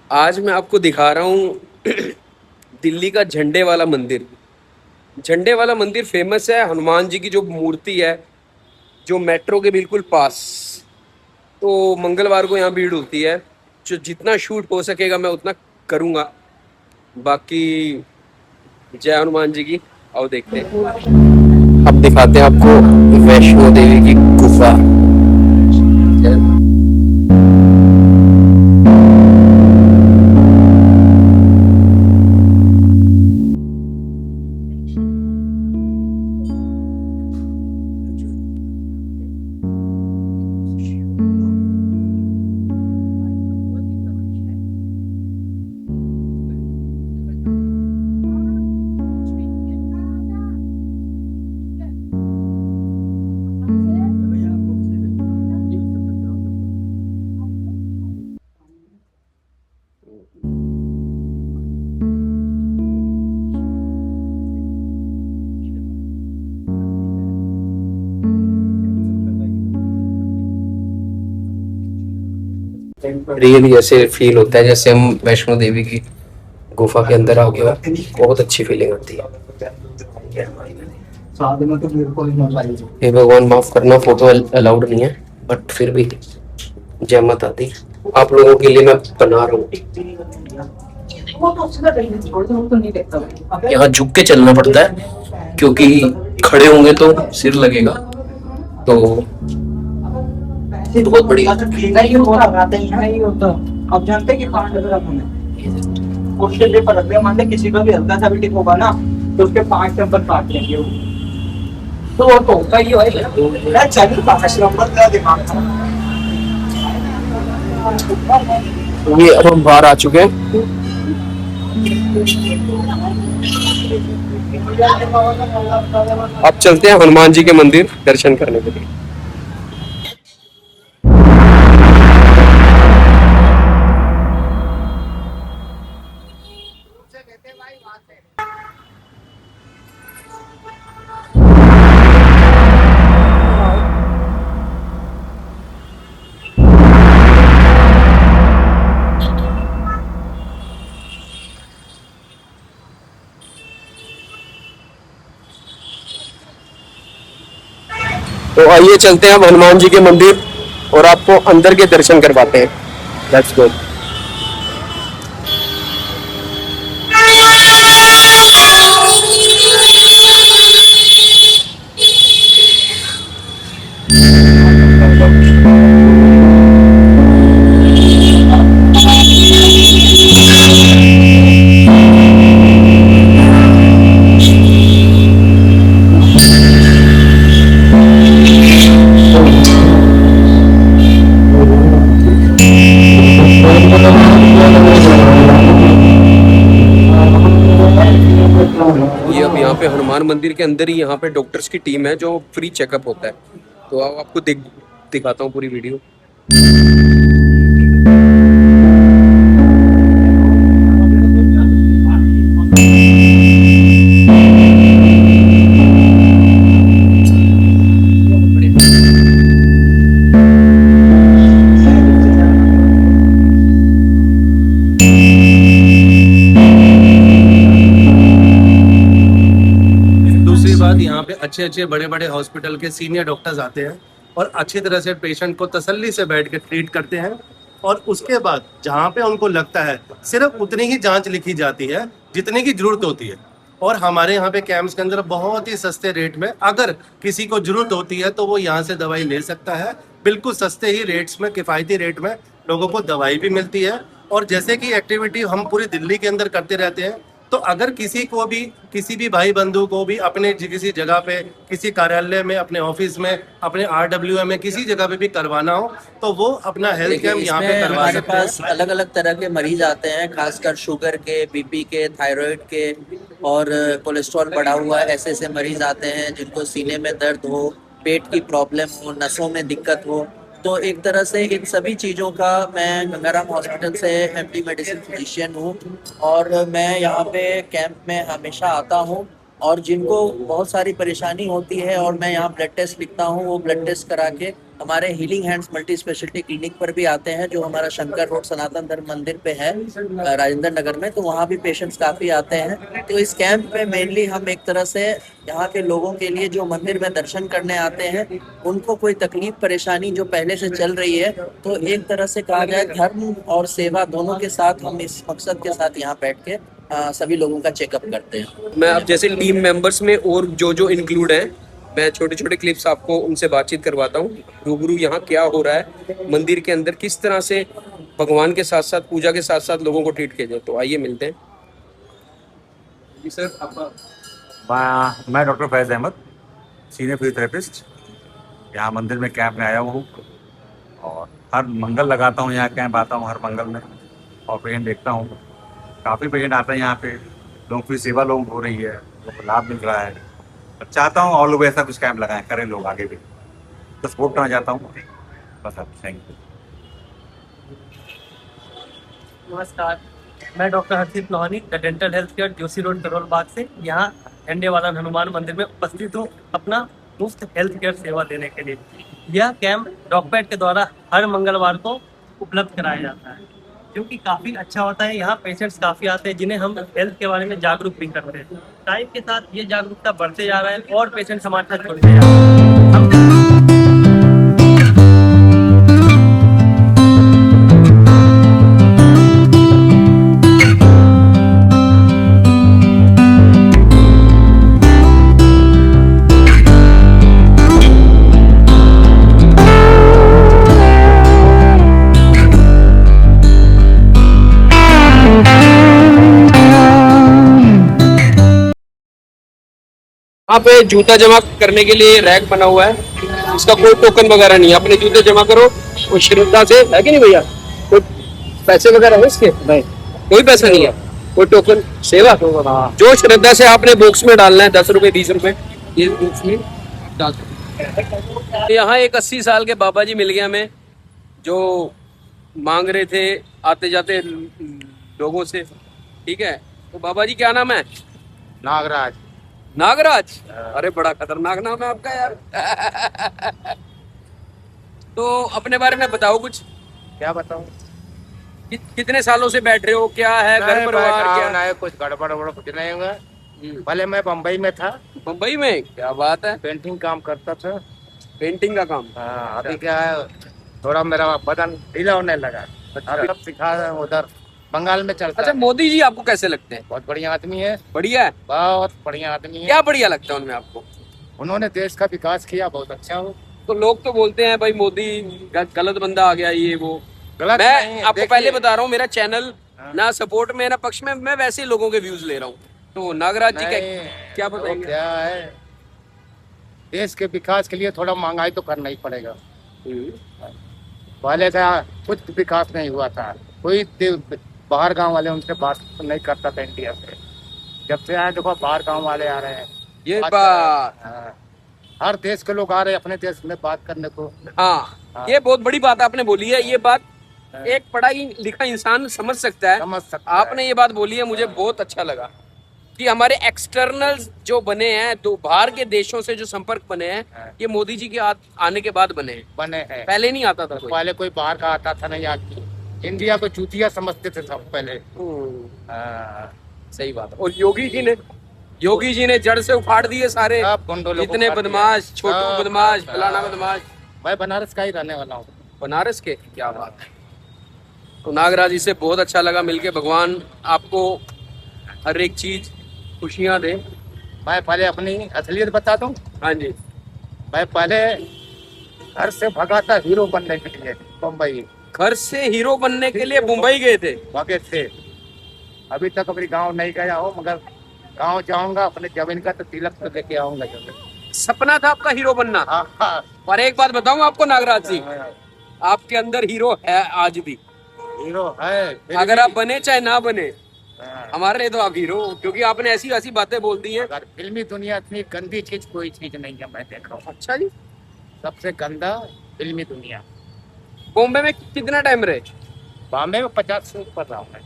आज मैं आपको दिखा रहा हूँ दिल्ली का झंडे वाला मंदिर। झंडे वाला मंदिर फेमस है, हनुमान जी की जो मूर्ति है, जो मेट्रो के बिल्कुल पास। तो मंगलवार को यहाँ भीड़ होती है। जो जितना शूट हो सकेगा मैं उतना करूँगा। बाकी जय हनुमान जी की। आओ देखते हैं। अब दिखाते हैं आपको वैष्णो देवी की गुफा। रियली ऐसे फील होता है जैसे हम वैष्णो देवी की गुफा के अंदर आ गए हो। बहुत अच्छी फीलिंग आती है। हे भगवान माफ करना, फोटो अलाउड नहीं है, बट फिर भी जय माता दी। आप लोगों के लिए मैं बना रहा हूँ। यहाँ झुक के चलना पड़ता है क्योंकि खड़े होंगे तो सिर लगेगा। तो बहुत बढ़िया। नहीं होता नहीं होता। अब जानते कि 5,000 होने क्वेश्चन पेपर रख दिया, मान ले किसी का भी हल्का सा भी टिक होगा ना तो उसके 5 नंबर काट देंगे वो। तो वो तो होता ही है ना। चलिए 5 नंबर का दिमाग था। ये अब हम बाहर आ चुके हैं। अब चलते हैं हनुमान जी के मंदिर दर्शन करने के लिए। तो आइए चलते हैं अब हनुमान जी के मंदिर और आपको अंदर के दर्शन करवाते हैं। Let's go. ये अब यहाँ पे हनुमान मंदिर के अंदर ही यहाँ पे डॉक्टर्स की टीम है जो फ्री चेकअप होता है। तो अब आपको दिखाता हूँ पूरी वीडियो। दूसरी बात, यहाँ पे अच्छे अच्छे बड़े बड़े हॉस्पिटल के सीनियर डॉक्टर्स आते हैं और अच्छी तरह से पेशेंट को तसल्ली से बैठ के ट्रीट करते हैं। और उसके बाद जहाँ पे उनको लगता है सिर्फ उतनी ही जांच लिखी जाती है जितने की जरूरत होती है। और हमारे यहाँ पे कैंप्स के अंदर बहुत ही सस्ते रेट में अगर किसी को जरूरत होती है तो वो यहाँ से दवाई ले सकता है। बिल्कुल सस्ते ही रेट्स में, किफ़ायती रेट में लोगों को दवाई भी मिलती है। और जैसे कि एक्टिविटी हम पूरी दिल्ली के अंदर करते रहते हैं, तो अगर किसी को भी, किसी भी भाई बंधु को भी अपने किसी जगह पे, किसी कार्यालय में, अपने ऑफिस में, अपने RWA में किसी जगह पे भी करवाना हो तो वो अपना हेल्थ कैंप यहाँ पे करवा हमारे सकते पास हैं। अलग अलग तरह के मरीज आते हैं, खासकर शुगर के, बीपी के, थायराइड के और कोलेस्ट्रॉल बढ़ा हुआ, ऐसे ऐसे मरीज आते हैं जिनको सीने में दर्द हो, पेट की प्रॉब्लम हो, नसों में दिक्कत हो। तो एक तरह से इन सभी चीज़ों का मैं गंगाराम हॉस्पिटल से MD मेडिसिन फिजिशियन हूँ और मैं यहाँ पे कैंप में हमेशा आता हूँ। और जिनको बहुत सारी परेशानी होती है और मैं यहाँ ब्लड टेस्ट लिखता हूँ, वो ब्लड टेस्ट करा के हमारे healing hands multi speciality clinic पर भी आते हैं, जो हमारा शंकर रोड सनातन धर्म मंदिर पे है राजेंद्र नगर में। तो वहाँ भी पेशेंट्स काफ़ी आते हैं। तो इस कैंप में मेनली हम एक तरह से यहाँ के लोगों के लिए जो मंदिर में दर्शन करने आते हैं, उनको कोई तकलीफ परेशानी जो पहले से चल रही है, तो एक तरह से कहा जाए धर्म और सेवा दोनों के साथ हम इस मकसद के साथ यहाँ बैठ के सभी लोगों का चेकअप करते हैं। मैं अब जैसे टीम मेंबर्स में और जो जो इंक्लूड हैं, मैं छोटे छोटे क्लिप्स आपको उनसे बातचीत करवाता हूँ, रूबरू यहाँ क्या हो रहा है मंदिर के अंदर, किस तरह से भगवान के साथ साथ पूजा के साथ साथ लोगों को ट्रीट किया जाए। तो आइए मिलते हैं जी सर। आपका मैं डॉक्टर फैज़ अहमद, सीनियर फिजियोथेरेपिस्ट, यहाँ मंदिर में कैंप में आया हूँ और हर मंगल लगाता हूँ, यहाँ कैंप आता हूँ हर मंगल में और पेशेंट देखता हूँ। काफ़ी पेशेंट आते हैं यहाँ पे, लोगों की सेवा लोगों को हो रही है, लोगों को लाभ मिल रहा है। चाहता हूँ और लोग ऐसा कुछ कैंप लगाएं, करें लोग आगे भी, तो सपोर्ट करना चाहता हूँ बस। अब थैंक यू। नमस्कार, मैं doctor Harshit Lohani, the dental health care, Joshi road, Karol Bagh से यहाँ झंडे वाला हनुमान मंदिर में उपस्थित हूँ अपना मुफ्त हेल्थ केयर सेवा देने के लिए। यह कैंप डॉक्पेट के द्वारा हर मंगलवार को उपलब्ध कराया जाता है, जो कि काफ़ी अच्छा होता है। यहाँ पेशेंट्स काफ़ी आते हैं जिन्हें हम हेल्थ के बारे में जागरूक भी करते हैं। टाइम के साथ ये जागरूकता बढ़ते जा रहा है और पेशेंट्स हमारे साथ जुड़ते जा रहे हैं। यहाँ पे जूता जमा करने के लिए रैक बना हुआ है, इसका कोई टोकन वगैरह नहीं है, अपने जूते जमा करो और श्रद्धा से, है कि नहीं भैया? कोई पैसे वगैरह है इसके? नहीं, कोई पैसा नहीं है, कोई टोकन, सेवा। जो श्रद्धा से आपने बॉक्स में डालना है, 10 रुपए 20 रुपए, ये बॉक्स में डाल सकते। यहाँ एक 80 साल के बाबा जी मिल गए हमें, जो मांग रहे थे आते जाते लोगों से। ठीक है, तो बाबा जी क्या नाम है? नागराज। नागराज, अरे बड़ा खतरनाक नाम है आपका यार। तो अपने बारे में बताओ कुछ। क्या बताऊँ? कितने सालों से बैठ रहे हो, क्या है घर परिवार क्या है? कुछ गड़बड़ कुछ नहीं होगा। पहले मैं बम्बई में था। मुंबई में? क्या बात है, पेंटिंग काम करता था। पेंटिंग का काम? हाँ, अभी क्या है, थोड़ा मेरा बदन ढीला होने लगा। अभी सब सिखा रहे हैं उधर बंगाल में चलता अच्छा, है। मोदी जी आपको कैसे लगते हैं? बहुत बढ़िया आदमी है। बढ़िया है? बहुत बढ़िया आदमी है। क्या बढ़िया लगता है उनमें आपको? उन्होंने देश का विकास किया, बहुत अच्छा हो। तो लोग तो बोलते हैं भाई मोदी गलत बंदा आ गया, ये वो। गलत मैं नहीं है, आपको देखिए। पहले बता रहा हूँ, मेरा चैनल ना सपोर्ट में ना पक्ष में, मैं वैसे ही लोगों के व्यूज ले रहा हूँ। तो नागराज जी क्या तो बताएंगे? क्या है, देश के विकास के लिए थोड़ा महंगाई तो करना ही पड़ेगा। पहले का कुछ विकास नहीं हुआ था, कोई बाहर गांव वाले उनसे बात नहीं करता था इंडिया से। जब से आए देखो बाहर गांव वाले आ रहे हैं, ये बात बात, कर रहे हैं। हाँ, हर देश के लोग आ रहे हैं अपने देश में बात करने को। हाँ, ये बहुत बड़ी बात आपने बोली है। ये बात एक पढ़ा लिखा इंसान समझ सकता है। समझ सकता है। आपने ये बात बोली है, मुझे बहुत अच्छा लगा कि हमारे एक्सटर्नल जो बने हैं, तो बाहर के देशों से जो संपर्क बने हैं, ये मोदी जी के आने के बाद बने हैं, बने हैं। पहले नहीं आता था कोई। पहले कोई बाहर का आता था नहीं, आदमी इंडिया को चूतिया समझते थे सब पहले। हाँ, सही बात है। और योगी जी ने जड़ से उखाड़ दिए सारे सब गुंडों को जितने उखाड़ दिया। बदमाश, छोटू सब बदमाश, सब। फलाना बदमाश। मैं बनारस का ही रहने वाला हूँ। बनारस के? क्या बात है। तो नागराज जी से बहुत अच्छा लगा मिलके। भगवान आपको हर एक चीज खुशियां दे। मैं पहले अपनी असलियत बता दूं। हाँ जी। मैं पहले घर से भगा था हीरो बनने के लिए बम्बई। घर से हीरो बनने के लिए मुंबई गए थे? भागे थे। अभी तक अपनी गांव नहीं गया हूँ, मगर गांव जाऊंगा, अपने जमीन का तो तिलक तो लेके आऊंगा। सपना था आपका हीरो बनना? हाँ। पर एक बात बताऊं आपको नागराज जी, आपके अंदर हीरो है आज भी। हीरो है अगर आप बने चाहे ना बने, हाँ। हमारे लिए तो आप हीरो हो, क्योंकि आपने ऐसी ऐसी बातें बोल दी हैं। अगर फिल्मी दुनिया इतनी गंदी चीज कोई चीज नहीं है, मैं देख रहा हूँ। अच्छा जी। सबसे गंदा फिल्मी दुनिया। बॉम्बे में कितना टाइम रहे? बॉम्बे में 50 से ऊपर रहा हूँ मैं।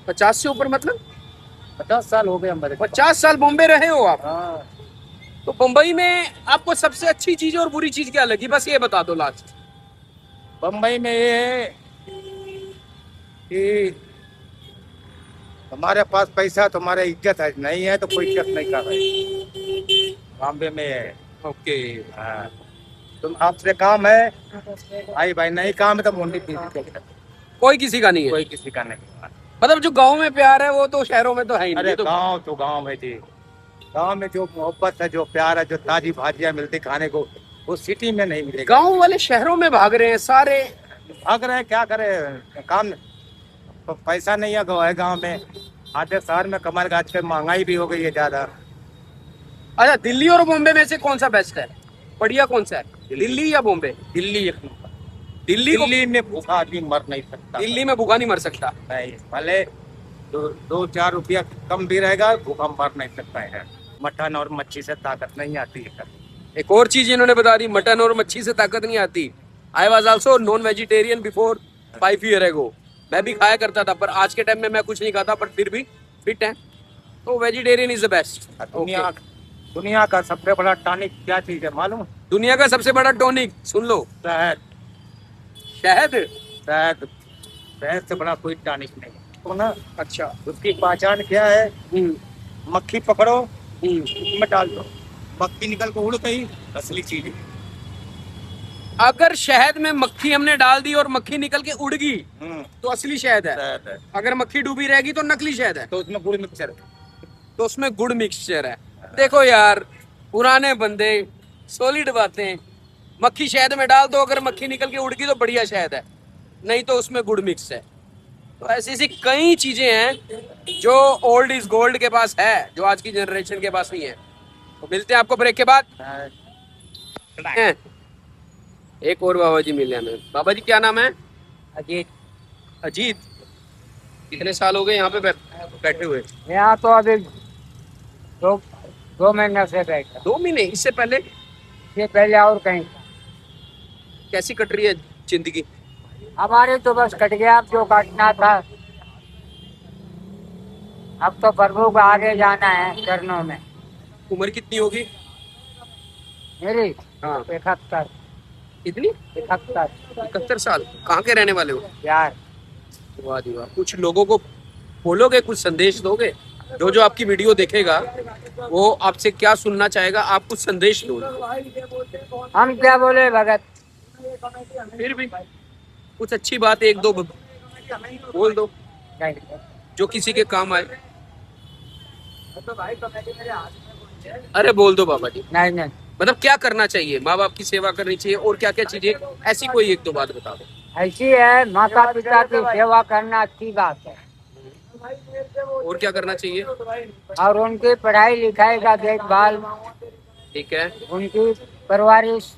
50 से ऊपर मतलब? 50 साल हो गए हमारे। 50 साल बॉम्बे रहे हो आप? हाँ। तो मुंबई में आपको सबसे अच्छी चीज और बुरी चीज क्या लगी, बस ये बता दो लास्ट। बम्बई में ये है कि हमारे पास पैसा तुम्हारा इज्जत है, नहीं है तो कोई इज्जत नहीं कर रहे। बॉम्बे में है। ओके। हाँ। तुम आपसे काम है भाई, भाई नहीं काम है तो मुंडी पीछे कोई किसी का नहीं है, कोई किसी का नहीं। मतलब जो गांव में प्यार है वो तो शहरों में तो है ही नहीं। अरे ये तो गांव तो गांव है जी। गांव में जो मोहब्बत है, जो प्यार है, जो ताजी भाजियां मिलती खाने को, वो सिटी में नहीं मिलेगा। गांव वाले शहरों में भाग रहे हैं सारे। भाग रहे हैं, क्या करे, काम तो पैसा नहीं है गाँव में। आधे शहर में कमर गाज के महंगाई भी हो गई है ज्यादा। अच्छा, दिल्ली और बॉम्बे में से कौन सा बेस्ट है, बढ़िया कौन सा है, दिल्ली या बॉम्बे? दिल्ली एक दिल्ली को, दिल्ली में भूखा आदमी मर नहीं सकता। दिल्ली में भूखा नहीं मर सकता। नहीं, भले 2-4 रुपया कम भी रहेगा, भूखा मर नहीं सकता है। मटन और मच्छी से ताकत नहीं आती है। एक और चीज इन्होंने बता दी, मटन और मच्छी से ताकत नहीं आती। I was also non vegetarian before 5 years ago। मैं भी खाया करता था, पर आज के टाइम में मैं कुछ नहीं खाता, पर फिर भी फिट है। तो वेजिटेरियन इज द बेस्ट। दुनिया का सबसे बड़ा टॉनिक क्या चीज है मालूम? दुनिया का सबसे बड़ा टॉनिक सुन लो, शहद। शहद। शहद, शहद से बड़ा कोई टॉनिक नहीं तो ना। अच्छा। उसकी पहचान क्या है? मक्खी पकड़ो, उसमें डाल दो, मक्खी निकल के उड़ गई, असली चीज है। अगर शहद में मक्खी हमने डाल दी और मक्खी निकल के उड़ गई तो असली शहद है। शहद है। अगर मक्खी डूबी रहेगी तो नकली शहद है। तो उसमें गुड़ मिक्सचर है। तो उसमें गुड़ मिक्सचर है। देखो यार, पुराने बंदे, सॉलिड बातें। मक्खी शहद में डाल दो, अगर मक्खी निकल के उड़ गई तो बढ़िया शहद है, नहीं तो उसमें गुड़ मिक्स है। तो ऐसी ऐसी कई चीजें हैं जो ओल्ड इज गोल्ड के पास है, जो आज की जनरेशन के पास नहीं है। तो मिलते हैं आपको ब्रेक के बाद। एक और बाबा जी मिल जाना। बाबा जी क्या नाम है? अजीत। अजीत। कितने साल हो गए यहाँ पे बैठे हुए? यहाँ तो अभी 2 महीने से बैठा। 2 महीने? इससे पहले? ये पहले और कहीं कैसी कट रही है जिंदगी? हमारे तो बस कट गया, अब जो काटना था। अब तो प्रभु को आगे जाना है चरणों में। उम्र कितनी होगी मेरी? हाँ। 71। कितनी? 71। 71 साल। कहाँ के रहने वाले हो? यार वाह जी वाह। कुछ लोगों को बोलोगे, कुछ संदेश दोगे? जो जो आपकी वीडियो देखेगा वो आपसे क्या सुनना चाहेगा, आप कुछ संदेश दो। हम क्या बोले भगत? फिर भी कुछ अच्छी बात एक दो बोल दो जो किसी के काम आए। अरे बोल दो बाबा जी। नहीं नहीं, मतलब क्या करना चाहिए? माँ बाप की सेवा करनी चाहिए और क्या क्या चीजें, ऐसी कोई एक दो बात बता दो। ऐसी है, माता पिता की सेवा करना अच्छी बात है, और क्या करना चाहिए? और उनकी पढ़ाई लिखाई का देखभाल, ठीक है। उनकी परवरिश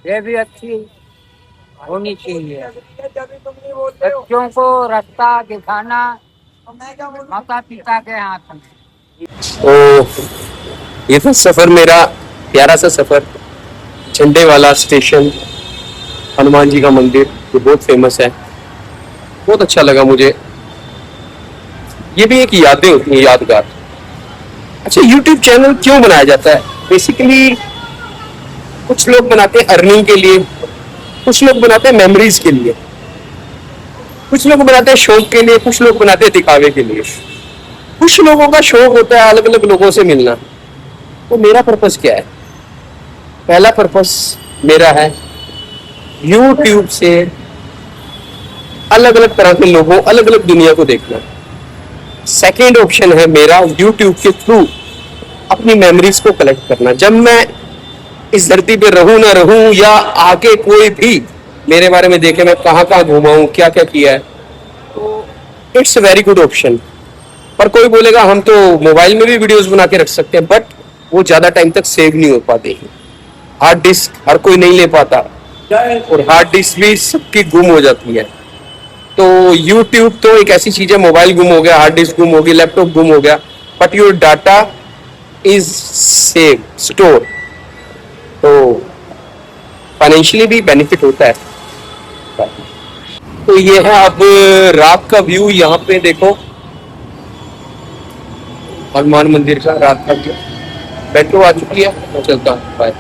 ये भी अच्छी होनी चाहिए। बच्चों को रास्ता दिखाना माता पिता के हाथ में। तो ये था सफर मेरा, प्यारा सा सफर। झंडे वाला स्टेशन, हनुमान जी का मंदिर जो बहुत फेमस है, बहुत अच्छा लगा मुझे। ये भी एक यादें होती हैं, यादगार। अच्छा, YouTube चैनल क्यों बनाया जाता है? बेसिकली कुछ लोग बनाते हैं अर्निंग के लिए, कुछ लोग बनाते हैं मेमोरीज के लिए, कुछ लोग बनाते हैं शौक के लिए, कुछ लोग बनाते हैं दिखावे के लिए। कुछ लोगों का शौक होता है अलग अलग लोगों से मिलना। तो मेरा पर्पस क्या है? पहला पर्पस मेरा है YouTube से अलग अलग तरह के लोगों, अलग अलग दुनिया को देखना। सेकेंड ऑप्शन है मेरा YouTube के थ्रू अपनी मेमोरीज को कलेक्ट करना। जब मैं इस धरती पे रहूं ना रहूं, या आके कोई भी मेरे बारे में देखे मैं कहाँ कहाँ घूमा हूं, क्या क्या किया है, तो it's a very good option. पर कोई बोलेगा हम तो मोबाइल में भी वीडियोस बना के रख सकते हैं, बट वो ज्यादा टाइम तक सेव नहीं हो पाते। हार्ड डिस्क हर कोई नहीं ले पाता, और हार्ड डिस्क भी सबकी गुम हो जाती है। तो YouTube तो एक ऐसी चीज है, मोबाइल गुम हो गया, हार्ड डिस्क गुम हो गई, लैपटॉप गुम हो गया, but your data is save, store. तो फाइनेंशियली भी बेनिफिट होता है। तो ये है अब रात का व्यू। यहाँ पे देखो हनुमान मंदिर का रात का व्यू। मेट्रो आ चुकी है, मैं चलता हूँ, बाय।